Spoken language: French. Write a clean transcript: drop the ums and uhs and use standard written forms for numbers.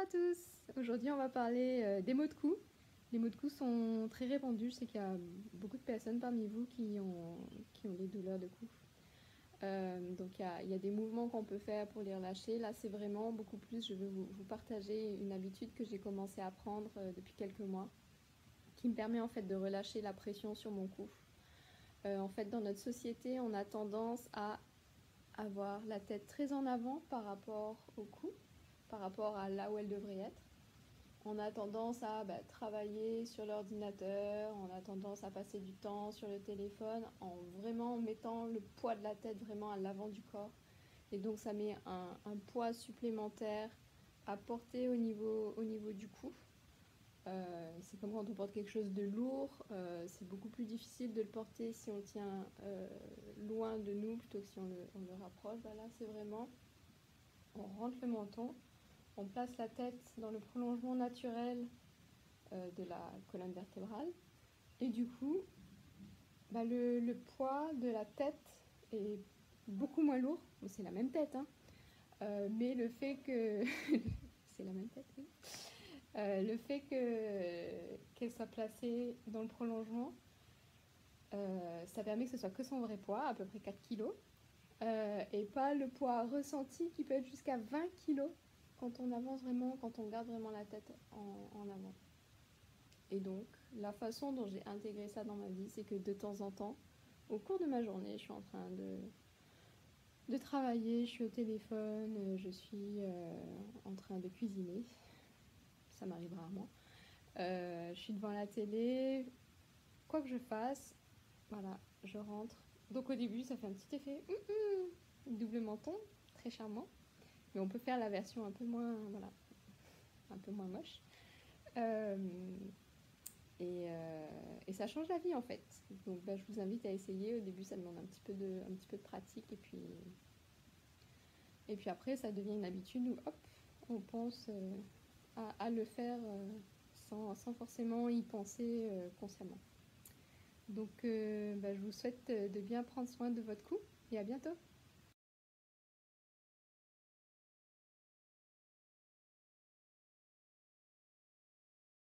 à tous. Aujourd'hui on va parler des maux de cou. Les maux de cou sont très répandus. Je sais qu'il y a beaucoup de personnes parmi vous qui ont des douleurs de cou. Donc il y a des mouvements qu'on peut faire pour les relâcher. Là c'est vraiment beaucoup plus, je veux vous partager une habitude que j'ai commencé à prendre depuis quelques mois, qui me permet en fait de relâcher la pression sur mon cou. En fait dans notre société on a tendance à avoir la tête très en avant par rapport au cou, par rapport à là où elle devrait être. On a tendance à travailler sur l'ordinateur, on a tendance à passer du temps sur le téléphone en vraiment mettant le poids de la tête vraiment à l'avant du corps. Et donc ça met un poids supplémentaire à porter au niveau du cou. C'est comme quand on porte quelque chose de lourd, c'est beaucoup plus difficile de le porter si on le tient loin de nous plutôt que si on le rapproche. Voilà, c'est vraiment, on rentre le menton, on place la tête dans le prolongement naturel de la colonne vertébrale. Et du coup, le poids de la tête est beaucoup moins lourd. Bon, c'est la même tête, hein. Mais le fait que... c'est la même tête, oui. Le fait qu'elle soit placée dans le prolongement, ça permet que ce soit que son vrai poids, à peu près 4 kg, et pas le poids ressenti qui peut être jusqu'à 20 kg quand on avance vraiment, quand on garde vraiment la tête en avant. Et donc, la façon dont j'ai intégré ça dans ma vie, c'est que de temps en temps, au cours de ma journée, je suis en train de travailler, je suis au téléphone, je suis en train de cuisiner, ça m'arrive rarement. Je suis devant la télé, quoi que je fasse, voilà, je rentre. Donc au début, ça fait un petit effet double menton, très charmant. Mais on peut faire la version un peu moins, voilà, un peu moins moche. Et ça change la vie en fait. Donc je vous invite à essayer. Au début, ça demande un petit peu de pratique. Et puis après, ça devient une habitude où hop, on pense à le faire sans forcément y penser consciemment. Donc je vous souhaite de bien prendre soin de votre cou et à bientôt.